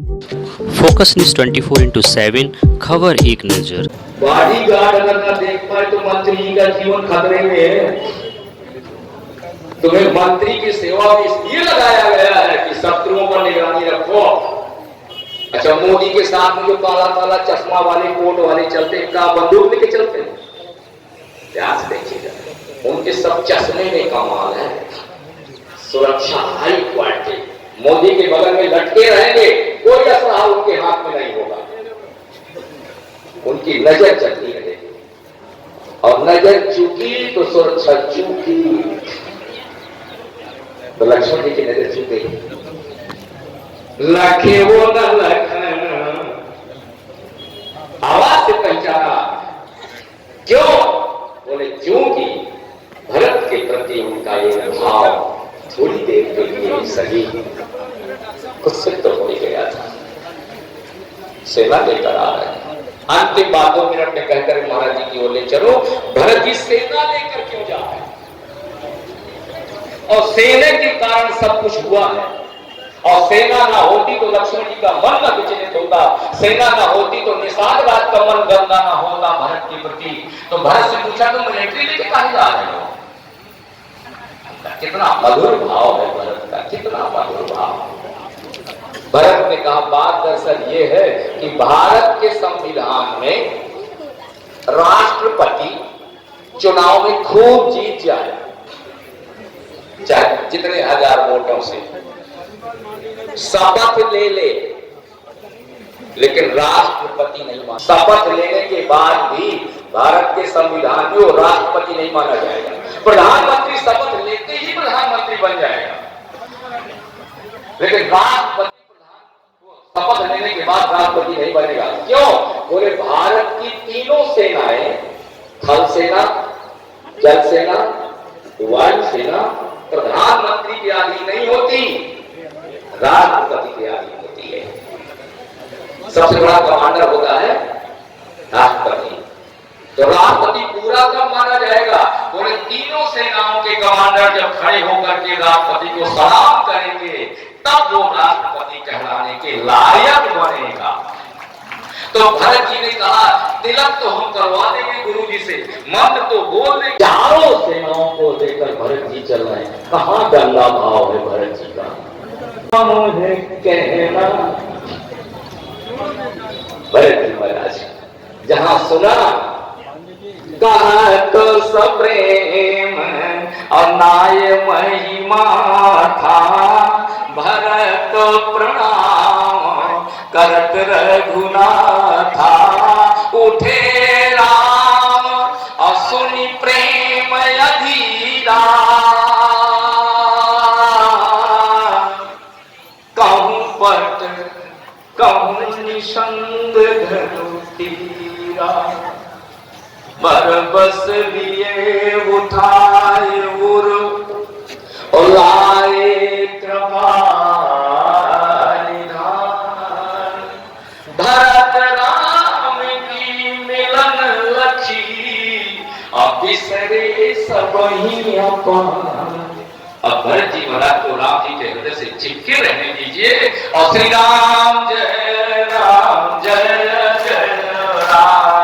Focus news 24/7 खबर एक नजर। बॉडी गार्ड अगर ना देख पाए तो मंत्री जी का जीवन खतरे में है। तुम्हें मंत्री की सेवा में इसलिए लगाया गया है कि शत्रुओं पर निगरानी रखो। अच्छा, मोदी के साथ में जो काला काला चश्मा वाले कोट वाले चलते हैं, क्या बंदूक लेके चलते हैं? ध्यान से देखिएगा, उनके सब चश्मे में कमाल है, सुरक्षा हाई क्वालिटी। मोदी के बगल में लटके रहेंगे, कोई असला उनके हाथ में नहीं होगा, उनकी नजर चलती रहेगी, और नजर चूकी तो सुरक्षा चूकी। तो लक्ष्मण जी की नजर चूक गई। लखे वो न लखन, आवाज से पहचाना। क्यों? बोले क्योंकि भरत के प्रति उनका एक भाव थोड़ी देर के लिए सही कुछ सिद्ध तो हो गया था। सेना लेकर आ रहे हैं, अंतिम बात 2 मिनट में कहकर महाराज जी की ओर ले चलो। भरत जी सेना लेकर क्यों जा रहे हैं? और सेना के कारण सब कुछ हुआ है। और सेना ना होती तो लक्ष्मण जी का मन न विचलित होता, सेना ना होती तो निषाद राज का मन गंदा ना होता भरत के प्रति। तो भरत से पूछा, तुम मिलिट्री लेके कहां जा रहे हो? कितना मधुर भाव है भरत का, कितना मधुर भाव। भरत ने कहा, बात दरअसल ये है कि भारत के संविधान में राष्ट्रपति चुनाव में खूब जीत जाए, चाहे जितने हजार वोटों से, शपथ ले ले, लेकिन राष्ट्रपति नहीं माना। शपथ लेने के बाद भी भारत के संविधान में वो राष्ट्रपति नहीं माना जाएगा। प्रधानमंत्री शपथ लेते ही प्रधानमंत्री बन जाएगा, लेकिन राष्ट्रपति शपथ लेने के बाद राष्ट्रपति नहीं बनेगा। क्यों? बोले भारत की तीनों सेनाएं, थल सेना, जल सेना, वायु सेना, प्रधानमंत्री के अधीन नहीं होती, राष्ट्रपति के अधीन होती है। सबसे बड़ा कमांडर होता है राष्ट्रपति। तो राष्ट्रपति पूरा कब माना जाएगा? बोले तीनों सेनाओं के कमांडर जब खड़े होकर के राष्ट्रपति को सलाम करेंगे, तब वो राष्ट्रपति कहलाने के लायक बनेगा। तो भरत जी ने कहा, तिलक तो हम करवा देंगे गुरु जी से, मंत्र तो बोल देंगे। चारों सेनाओं को लेकर भरत जी चल रहे हैं। कहां गंदा भाव है भरत जी का? मुझे कहना भरत जी महाराज, जहां सुना कहा तो सब प्रेम और नाय महिमा था, भरत प्रणाम करत रघुनाथा। उठे राम और सुनी प्रेम अधीरा, कहूं पट कहूं निसंग धनु तीरा, बरबस लिए उठाए उर और लाए कृपा निधान। भरत राम की मिलन लखी, अब बिसरे सब ही अपन। अब भरत जी महाराज को राम जी के हृदय से चिपके रहने दीजिए, और श्री राम जय राम जय जय राम।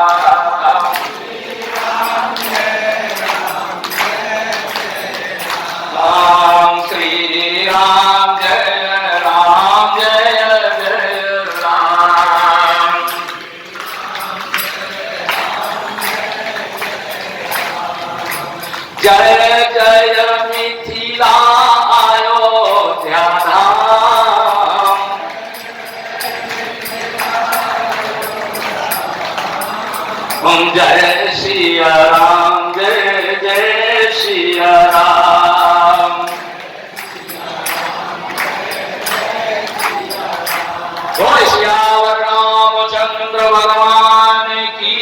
जय जय मिथिला अयोध्या धाम, जय सिया राम जय जय सिया राम। बोल सियावर रामचंद्र भगवान की।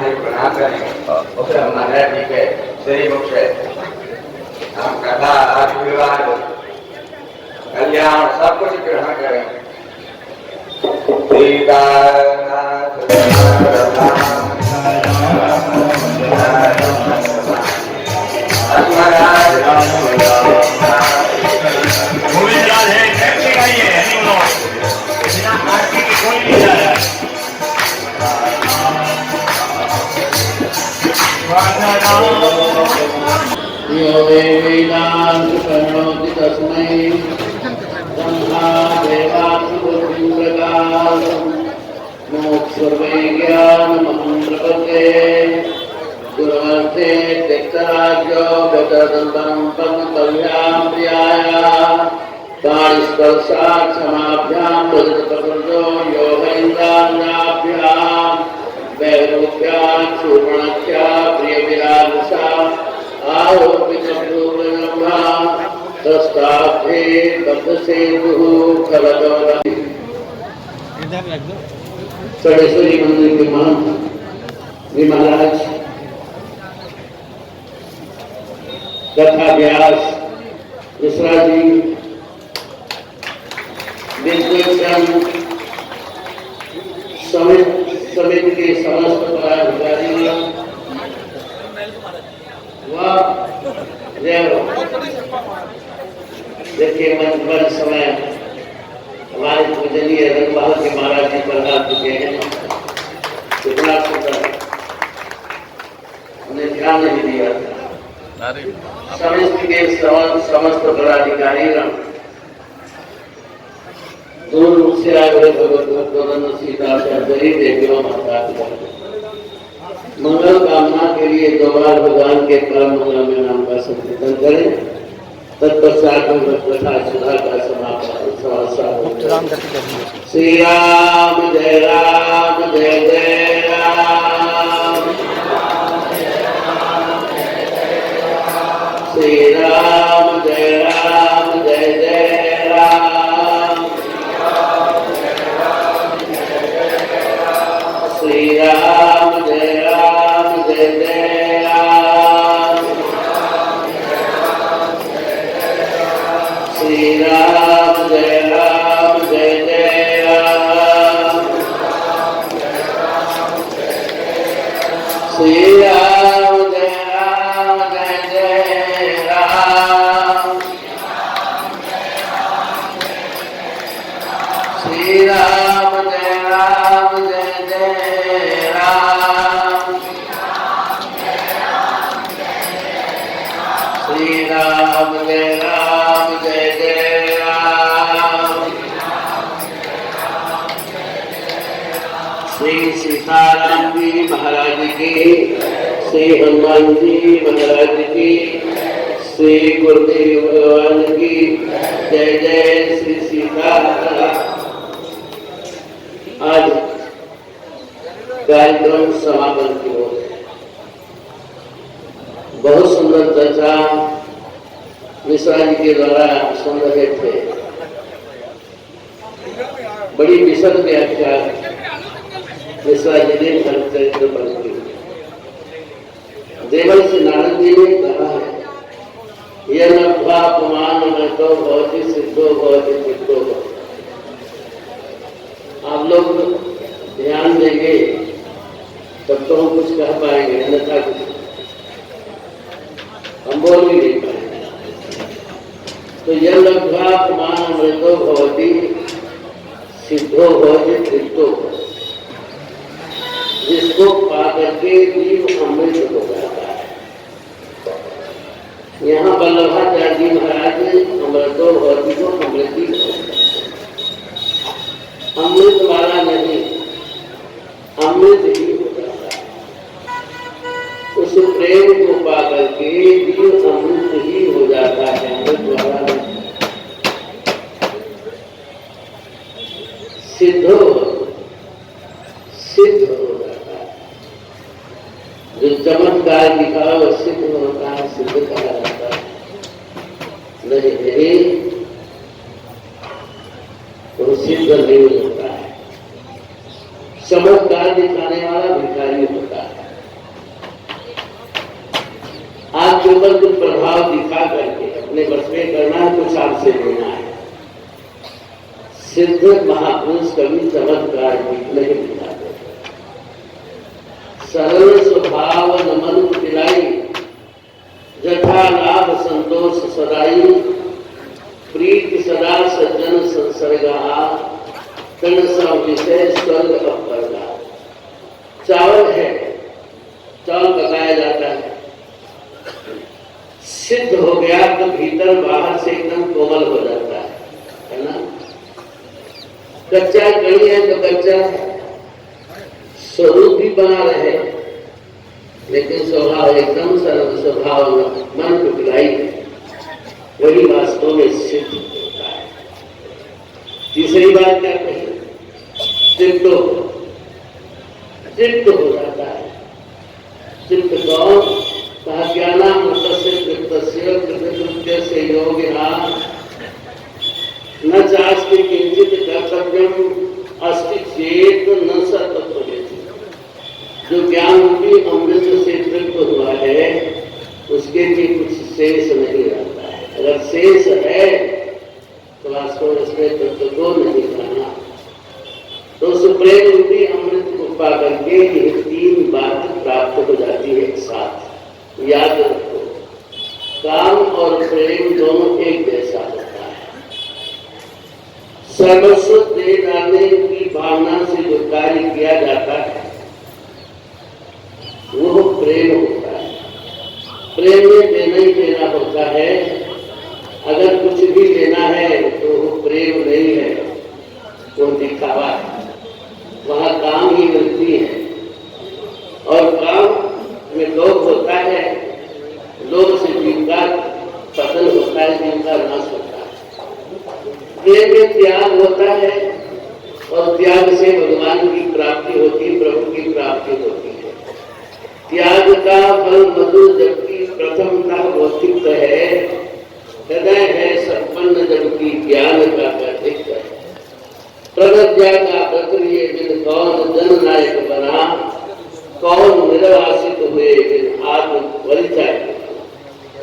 महाराज प्रणाम करें और फिर हम महाराज जी के श्री मुख से हम कथा आशीर्वाद कल्याण सब कुछ ग्रहण करें। तस्मै ब्रह्मा मोक्षर्वै ज्ञानमहं प्रपद्ये गुरुवर्थे त्यक्तराज्यो गतदन्तं पद्मकल्यां प्रियाय पाणिस्पर्शात् क्षमाभ्यां प्रकृतो योगैन्द्राभ्यां वैरोग्यात् शूर्पणख्या प्रियविराजसा आरोपितपूर्णब्रह्मा तस्ताभ्ये बद्धसेतुः खलदोला सड़ेश्वरी मंदिर के महंत जी महाराज कथा व्यास मिश्रा जी समिति के समस्त पदाधिकारी देखिए मंच समय हमारे पूजनीय रंगमहल के महाराज जी प्रधान चुके हैं, कितना सुंदर हमने ध्यान नहीं दिया। समिति के समस्त पदाधिकारी दूर रूप से आए हुए भगवत सीता से गरीब देवियों माता मंगल कामना के लिए दोबार भगवान के परम मंगल में नाम का संकीर्तन करें। तत्पश्चात कथा सुधा का समापन श्री राम जय जय राम श्री राम जय जय राम श्री राम जय जय राम श्री राम जय जय राम श्री राम जय जय राम श्री राम जय जय राम श्री राम जय जय राम श्री सीताराम जी महाराज की, श्री हनुमान जी महाराज की, श्री गुरुदेव भगवान की जय जय श्री सीताराम। आज कार्यक्रम समापन की ओर बहुत सुंदर चर्चा मिश्रा जी के द्वारा सुन रहे थे। बड़ी विशद व्याख्या मिश्रा जी ने चरित्र पर की। देवल से नारद जी ने कहा है, यह नवापमान में तो बहुत ही सिद्धो बहुत ही चित्तो। आप लोग ध्यान देंगे तब तो हम कुछ कह पाएंगे, अन्यथा कुछ हम बोल भी नहीं पाएंगे। तो यह लघ्वापमान अमृतो भवति सिद्धो भवति चित्तो, जिसको पा करके जीव अमृत हो जाता है। यहाँ वल्लभाचार्य जी महाराज अमृतो भवति को अमृति अमृत वाला नहीं, अमृत ही हो जाता है। उस प्रेम को पा करके जीव अमृत ही हो जाता है, अमृत वाला नहीं। सिद्ध हो जाता है। जो चमत्कार दिखा वो सिद्ध होता है, सिद्ध कहा जाता है। नहीं तो सिद्ध नहीं होता है। चमत्कार दिखाने वाला भिखारी होता है। ऊपर कुछ प्रभाव दिखा करके अपने बस में करना है, कुछ आपसे लेना है। सिद्ध महापुरुष कभी चमत्कार नहीं दिखाते। सरल स्वभाव नमन दिलाई, जथा लाभ संतोष सदाई, प्रीति सदा सज्जन संसर्गा, तन सब विषय स्वर्ग अपरगा। चावल है, चावल पकाया जाता है, सिद्ध हो गया तो भीतर बाहर से एकदम कोमल हो जाता है ना। कच्चा कड़ी है तो कच्चा स्वरूप भी बना रहे, लेकिन स्वभाव एकदम सरल स्वभाव मन को पिलाई, वही वास्तव में सिद्ध होता है। तीसरी बात क्या कही? चित्त हो जाता है। चित्त कौन? कहा ज्ञानामृतस्य चित्तस्य कृतकृत्य से योगिना न चास्ति किंचित कर्तव्यम अस्ति चेत न सतत्ववेति। जो ज्ञान रूपी अमृत से तृप्त हुआ है उसके लिए कुछ शेष नहीं रहता है। अगर शेष है तो वास्तव में इसमें तत्व को नहीं जाना। तो सुप्रेम रूपी अमृत को पा करके ये तीन बात प्राप्त हो जाती है एक साथ। याद रखो, काम और प्रेम दोनों एक जैसा होता है। सर्वस्व दे डालने की भावना से जो कार्य किया जाता है वो प्रेम होता है। प्रेम में देना ही देना होता है। अगर कुछ भी लेना है तो वो प्रेम नहीं है, वो दिखावा है। वहाँ काम ही मिलती है और काम में लोभ होता है, लोभ से जीव का पतन होता है, जीव का नाश होता है। प्रेम में त्याग होता है और त्याग से भगवान की प्राप्ति होती है, प्रभु की प्राप्ति होती है। त्याग का फल मधुर जबकि प्रथमतः भौतिक है, हृदय है संपन्न जबकि ज्ञान का अधिक है। प्रगज्ञा का प्रक्रिय बिन कौन जननायक बना, कौन निर्वासित हुए बिन आत्म परिचय।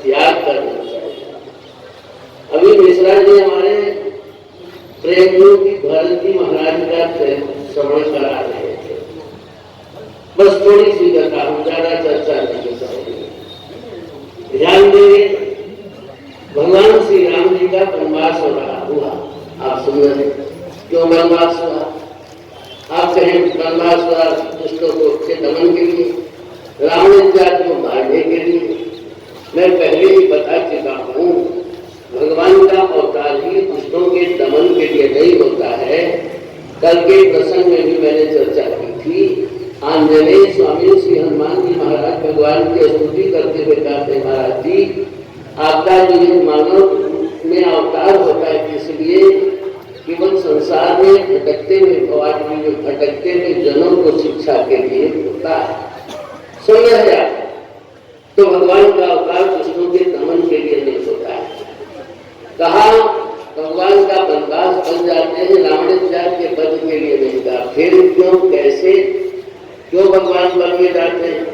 त्याग करना चाहिए। अभी मिश्रा जी हमारे प्रेमियों की भरती महाराज का श्रवण करा रहे थे। बस थोड़ी सी कथा, हम ज्यादा चर्चा नहीं करेंगे। ध्यान देंगे, भगवान श्री राम जी का वनवास हो रहा हुआ, आप सुन रहे। क्यों वनवास हुआ? आप कहें वनवास हुआ दुष्टों के दमन के लिए, रावण जाति को मारने के लिए। मैं पहले ही बता चुका हूँ, भगवान का अवतार ही दुष्टों के दमन के लिए नहीं होता है। कल के प्रसंग में भी मैंने चर्चा की थी। आंजनेय स्वामी श्री हनुमान जी महाराज भगवान की स्तुति करते हुए कहते, महाराज जी आपका जो मानव में अवतार होता है इसलिए केवल संसार में भटकते हुए भगवान जी में भटकते हुए जनों को शिक्षा के लिए होता है। सुन रहे आप? तो भगवान का अवतार दुष्टों के दमन के लिए नहीं होता है। कहा भगवान का वनवास बन जाते हैं रावण जाति के वध के लिए नहीं कहा। फिर क्यों, कैसे, क्यों भगवान वन में जाते हैं?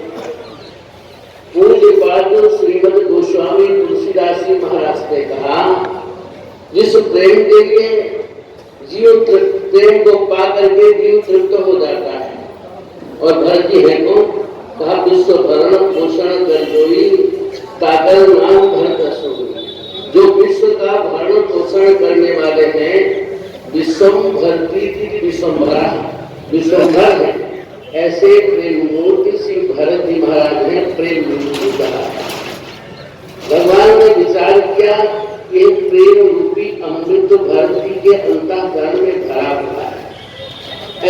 पूज्य पाद श्रीमद गोस्वामी तुलसीदास जी महाराज ने कहा, जिस प्रेम के लिए जीव प्रेम को पा करके जीव तृप्त हो जाता है। और भरत जी है कौन? कहा विश्व भरण पोषण कर जोई, काकर नाम भरत असुर। जो विश्व का भरण पोषण करने वाले हैं, विश्वम भरती थी विश्वम्भरा, विश्वम्भर है। ऐसे प्रेम मूर्ति श्री भरत जी महाराज ने प्रेम मूर्ति कहा। भगवान ने विचार किया कि प्रेम रूपी अमृत भरत जी के अंतःकरण में भरा हुआ है,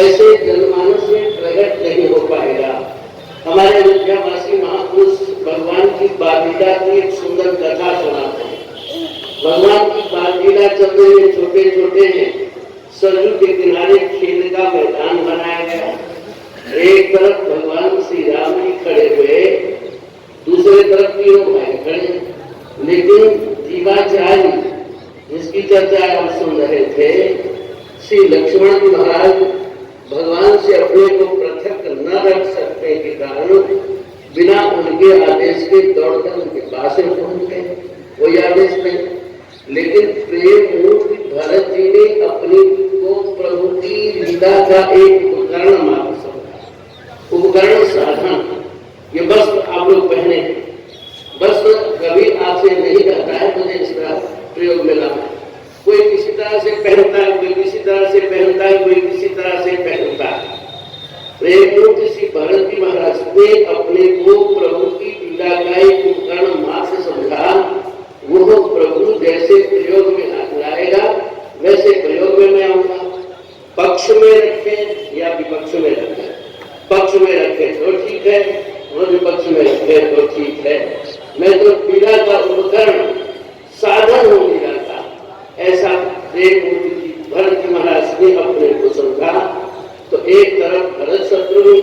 ऐसे जनमानस में प्रकट नहीं हो पाएगा। हमारे अयोध्यावासी महापुरुष भगवान की बालिका की एक सुंदर कथा सुनाते हैं। भगवान की बालिका चल रही है, छोटे छोटे हैं, सरयू के किनारे खेल का मैदान बनाया गया। एक तरफ भगवान श्री राम जी खड़े हुए, दूसरे तरफ तीनों भाई खड़े। लेकिन दीवाचार्य जिसकी चर्चा हम सुन रहे थे, श्री लक्ष्मण जी महाराज भगवान से अपने को पृथक न रख सकने के कारण बिना उनके उनके आदेश के दौड़कर उनके पास में पहुंच गए, कोई आदेश नहीं। लेकिन प्रेम मूर्ति भरत जी ने अपनी को प्रभु की लीला का एक उपकरण मात्र समझा, उपकरण साधन। ये बस आप लोग पहने हैं, बस कभी आपसे नहीं कहता है मुझे इस तरह प्रयोग में लाना। कोई किसी तरह से पहनता है, कोई किसी तरह से पहनता है, कोई किसी तरह से पहनता है। प्रेम मूर्ति श्री भरत जी महाराज ने अपने को प्रभु की लीला का एक उपकरण मात्र समझा। वो प्रभु जैसे प्रयोग में लाएगा वैसे प्रयोग में मैं आऊंगा। पक्ष में रखे या विपक्ष में रखे, पक्ष में रखे तो ठीक है और विपक्ष में रखे तो ठीक है। मैं तो लीला का उपकरण साधन हूँ लीला का, ऐसा प्रेम मूर्ति जी भरत जी महाराज ने अपने को समझा। तो एक तरफ भरत शत्रुघ्न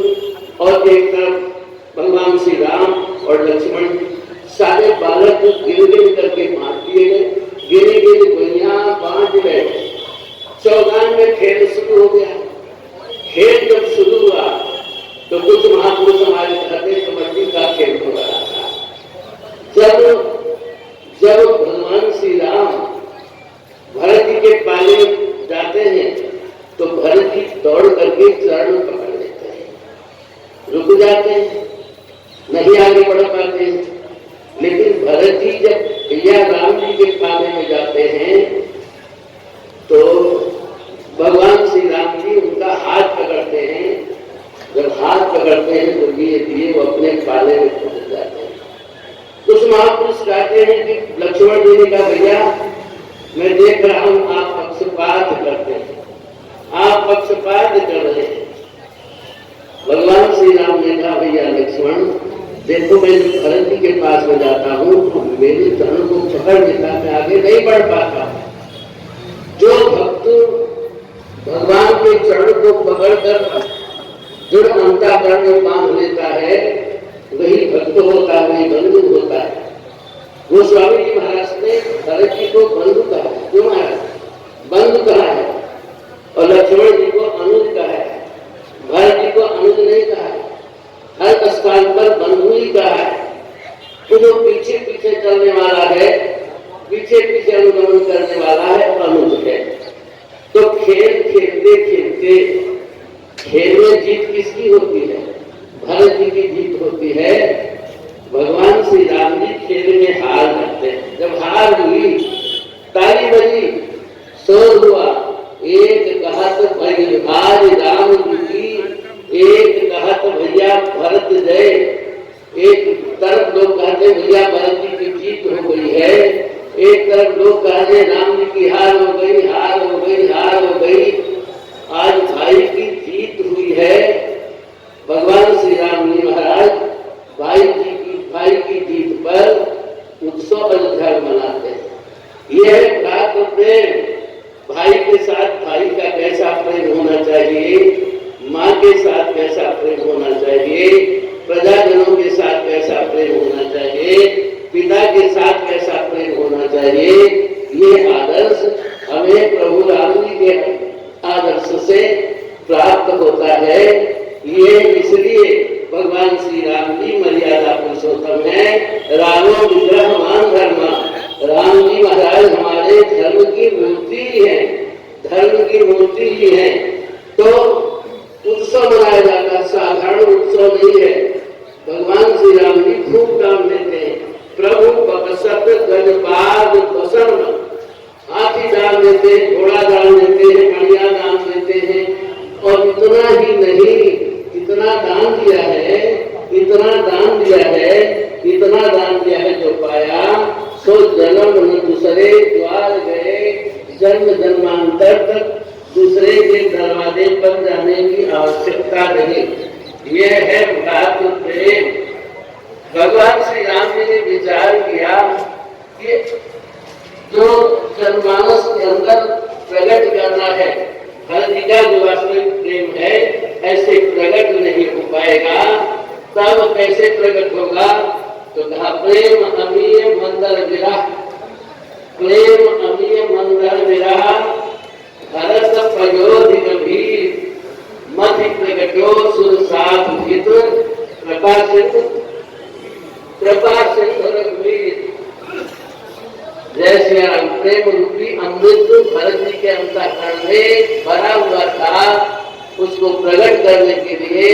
और एक तरफ भगवान श्री राम और लक्ष्मण, सारे बालक को गिर गिर करके मार दिए गए, गिरी गिरी गोलियां बांध गए। चौगान में खेल शुरू हो गया। खेल जब शुरू हुआ तो कुछ महापुरुष हमारे घर में कबड्डी का खेल हो रहा था। जब भगवान श्री राम भरत जी के पाले जाते हैं तो भरत जी दौड़ करके चरण पकड़ लेते हैं, रुक जाते हैं, नहीं आगे बढ़ पाते हैं। लेकिन भरत जी जब भैया राम जी के पाले में जाते हैं तो भगवान श्री राम जी उनका हाथ पकड़ते हैं। जब हाथ पकड़ते हैं तो ये वो अपने पाले में पहुंच जाते हैं। कुछ महापुरुष कहते हैं कि लक्ष्मण जी ने कहा भैया मैं देख रहा हूं आप पक्षपात करते हैं, आप पक्षपात कर रहे हैं। भगवान श्री राम ने कहा भैया लक्ष्मण देखो मैं भरत जी के पास में जाता हूँ तो मेरे चरण को पकड़ लेता, मैं आगे नहीं बढ़ पाता। जो भक्त भगवान के चरण को पकड़कर दृढ़ अंतःकरण में बांध लेता है वही भक्त होता है, वही बंधु होता है। गोस्वामी जी महाराज ने भरत जी को बंधु कहा, क्यों महाराज बंधु कहा है, और लक्ष्मण जी को अनुज कहा है, भरत जी को अनुज नहीं कहा है। हर स्थान पर बंधु ही कहा है। तो जो पीछे पीछे चलने वाला है, पीछे पीछे अनुगमन करने वाला है, अनुज है। तो खेल खेलते खेलते खेल में जीत किसकी होती है? भरत जी की जीत होती है। भगवान श्री राम जी खेल में हार जाते हैं। जब हार हुई, ताली बजी, शोर हुआ, एक कहा तो आज राम जी की, एक कहा तो भैया भरत जय। एक तरफ लोग कहते भैया भरत जी की जीत हो गई है, एक तरफ लोग कहते राम जी की हार हो गई, हार हो गई, हार हो गई। आज भाई की जीत हुई है। भगवान श्री राम जी महाराज भाई की जीत पर उत्सव अयोध्या मनाते हैं। यह है भ्रातृ प्रेम। भाई के साथ भाई का कैसा प्रेम होना चाहिए, माँ के साथ कैसा प्रेम होना चाहिए, प्रजाजनों के साथ कैसा प्रेम होना चाहिए, पिता के साथ कैसा प्रेम होना चाहिए। ये आदर्श हमें प्रभु राम जी के आदर्श से प्राप्त होता है। ये इसलिए भगवान श्री राम जी मर्यादा पुरुषोत्तम है। रामो विग्रहवान धर्म, राम जी महाराज हमारे धर्म की मूर्ति है, धर्म की मूर्ति ही है। तो उत्सव मनाया जाता, साधारण उत्सव नहीं है। भगवान श्री राम जी खूब दान देते हैं। प्रभु बकसत गजपाद बसर्म, हाथी दान देते हैं, घोड़ा दान देते हैं, बढ़िया दान देते हैं। और इतना ही नहीं, इतना दान दिया है, इतना दान दिया है, इतना दान दिया है जो पाया सो जन्म न दूसरे द्वार गए, जन्म जन्मांतर तक दूसरे के दरवाजे पर जाने की आवश्यकता नहीं। यह है भ्रातृ प्रेम। भगवान श्री राम जी ने विचार किया कि जो जनमानस के अंदर प्रकट करना है, भरत जी का जो वास्तविक प्रेम है, ऐसे प्रकट नहीं हो पाएगा। तब कैसे प्रकट होगा? तो कहा प्रेम अमीय मंदर विरह, प्रेम अमीय मंदर विरह, भरत प्रयोधि गंभीर, मधि प्रगटो सुर साध हित प्रकाशित। कृपा सिंधु रघुवीर। जय श्री राम। प्रेम रूपी अमृत भरत जी के अंतःकरण में भरा हुआ था, उसको प्रकट करने के लिए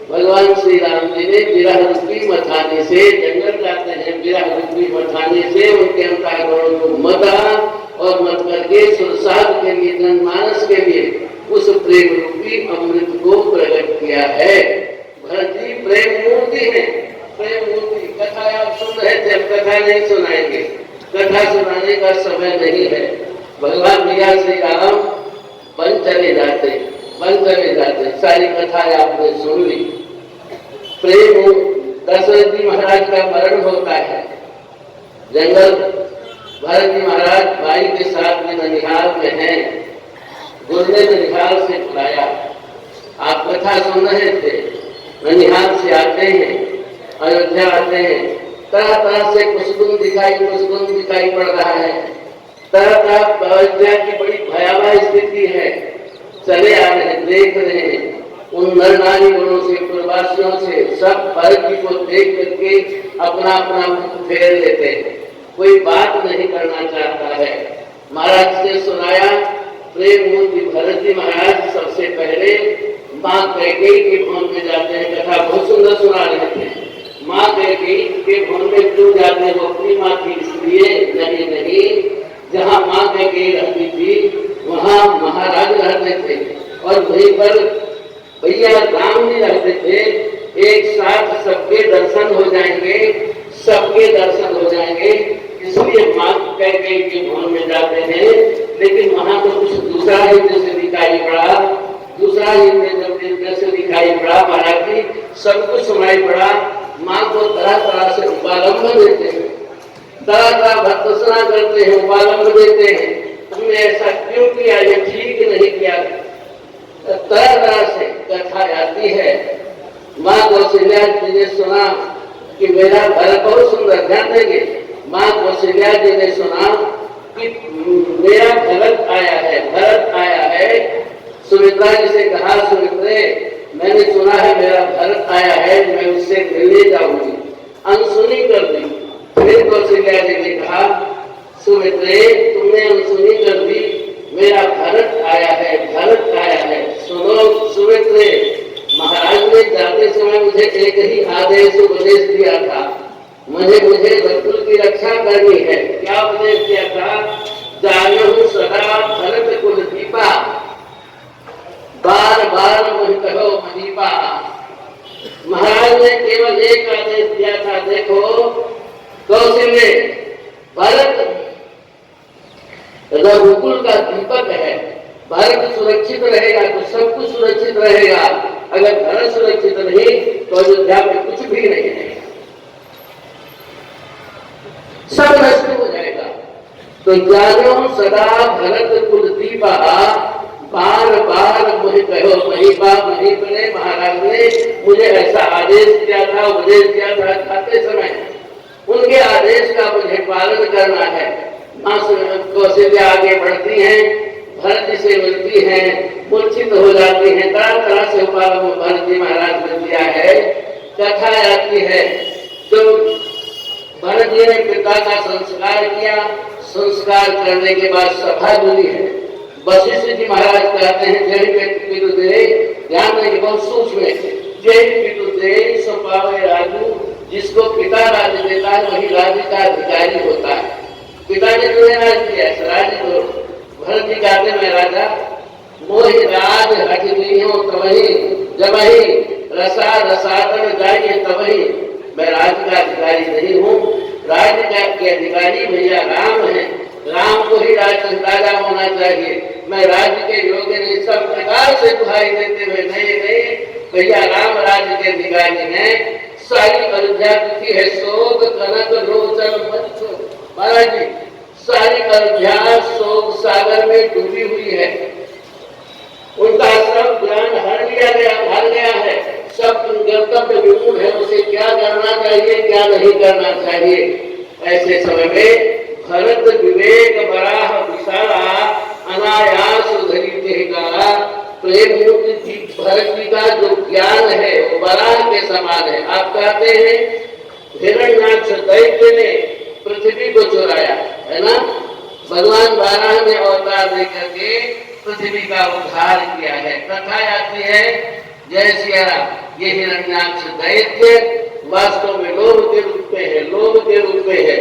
भगवान श्री राम जी ने विरह रूपी मथाने से, जंगल जाते हैं विरह रूपी मथाने से उनके अंतःकरण को मथा और मत करके सुरसाद के लिए, जनमानस के लिए उस प्रेम रूपी अमृत को प्रकट किया है। भरत जी प्रेम मूर्ति है, प्रेम मूर्ति। कथा आप सुन रहे थे, अब कथा नहीं सुनाएंगे, कथा सुनाने का समय नहीं है। भगवान भैया श्री राम बन चले जाते, बन चले जाते। सारी कथा आपने सुन ली। प्रेम, दशरथ जी महाराज का मरण होता है, जंगल भरत जी महाराज भाई के साथ में ननिहाल में हैं। गुरु ने ननिहाल से बुलाया, आप कथा सुन रहे थे। ननिहाल से आते हैं, अयोध्या आते हैं, तरह तरह से कुसुम दिखाई पड़ रहा है। तरह तरह अयोध्या की बड़ी भयावह स्थिति है। चले आ रहे हैं, देख रहे हैं, उन नर नारी गुणों से, पूर्वासियों से, सब भरत जी को देख करके अपना अपना मुख फेर लेते हैं, कोई बात नहीं करना चाहता है। महाराज से सुनाया, प्रेम मूर्ति भरत जी महाराज सबसे पहले माँ कैकेयी के भवन में जाते हैं। कथा बहुत सुंदर सुना रहे थे। माँ कैकेयी के भवन में क्यों जाते हैं? वो अपनी माँ थी इसलिए नहीं, जहाँ माँ कैकेयी रहती थी वहाँ महाराज रहते थे और वहीं पर भैया राम जी रहते थे। एक साथ सबके दर्शन हो जाएंगे, सबके दर्शन हो जाएंगे, इसलिए माँ कैकेयी के भवन में जाते हैं। लेकिन वहाँ तो कुछ दूसरा ही जैसे दिखाई पड़ा, दूसरा ही जैसे दिखाई पड़ा। महाराज जी सब कुछ सुनाई पड़ा। माँ को तरह तरह से उपालंब देते हैं, तरह तरह भर्त्सना करते हैं, उपालंब देते हैं। तुमने ऐसा क्यों किया, ये ठीक नहीं किया। तरह तरह से कथा आती है। माँ कौशल्या जी ने सुना कि मेरा भरत बहुत सुंदर, ध्यान देंगे। माँ कौशल्या जी ने सुना कि मेरा भरत आया है, भरत आया है। सुमित्रा जी से कहा, सुमित्रे मैंने सुना है मेरा भरत आया है, मैं उससे मिलने जाऊंगी। अनसुनी कर दी। फिर कौशल्या जी ने कहा, सुमित्रे तुमने अनसुनी कर दी, मेरा भरत आया है, भरत आया है। सुनो सुमित्रे, महाराज ने जाते समय मुझे एक ही आदेश उपदेश दिया था, मुझे रघुकुल की रक्षा करनी है। क्या उपदेश दिया था? जानहु सदा भरत कुल दीपा, बार बार मुझ कहो मनीपा। महाराज ने केवल एक आदेश दिया था, देखो कौशल्य, भरत रघुकुल का दीपक है, भरत सुरक्षित रहेगा तो सब कुछ सुरक्षित रहेगा। अगर भरत सुरक्षित नहीं तो अयोध्या में कुछ भी नहीं है, सब नष्ट हो जाएगा। तो जानो सदा भरत कुल दीपा, बार बार मुझे कहो महीपा। महीप ने, महाराज ने मुझे ऐसा आदेश दिया था, उपदेश दिया था खाते समय, उनके आदेश का मुझे पालन करना है। माँ कौशल्या आगे बढ़ती हैं, भरत जी से मिलती हैं, मूर्छित हो जाती हैं, तरह तरह से उपालंब भरत जी महाराज ने दिया है। कथा आती है तो भरत जी ने पिता का संस्कार किया। संस्कार करने के बाद सभा जुड़ी है। वशिष्ठ जी महाराज कहते हैं, जय पितुदे, ध्यान देंगे बहुत सूक्ष्म है, जय पितुदे सो पावे राजू। जिसको पिता राज्य देता है वही राज्य का अधिकारी होता है। पिता ने तुम्हें राज दिया, राज्य को भरत जी कहते मैं राजा, मोहि राज हट दियो तबहि, जबहि रसा रसातन जाइए तबहि। मैं राज्य का अधिकारी नहीं हूँ, राज्य का के अधिकारी भैया राम है, राम को ही राजा होना चाहिए। मैं राज्य के योग्य नहीं। सब प्रकार से दुहाई देते हुए नहीं, भैया राम राज्य के अधिकारी हैं। सारी अयोध्या दुखी है, शोक कनक लोचन मत छो। महाराज जी सारी अयोध्या शोक सागर में डूबी हुई है। उनका सब ज्ञान हर गया है, सब कर्तव्य विमुख है, उसे क्या करना चाहिए क्या नहीं करना चाहिए। ऐसे समय में भरत विवेक बराह विशाला अनायास धरितेगा। प्रेम भरत जी का जो ज्ञान है वो बराह के समान है। आप कहते हैं हिरण्याक्ष दैत्य ने पृथ्वी को चुराया, है ना। भगवान बारह ने अवतार लेकर के पृथ्वी का उद्धार किया है। कथा आती है जय सिया राम। ये हिरण्याक्ष दैत्य वास्तव में लोभ के रूप में है, लोभ के रूप में है,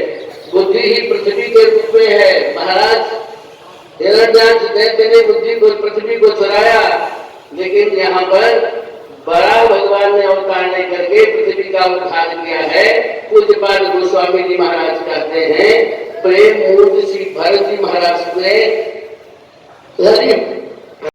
बुद्धि ही पृथ्वी के रूप में है। महाराज हिरण्याक्ष दैत्य ने बुद्धि को पृथ्वी को चुराया, लेकिन यहाँ पर बड़ा भगवान ने अवतार लेकर के पृथ्वी का उद्धार किया है। पूज्यपाद गोस्वामी जी महाराज कहते हैं, प्रेम मूर्ति श्री भरत जी महाराज ने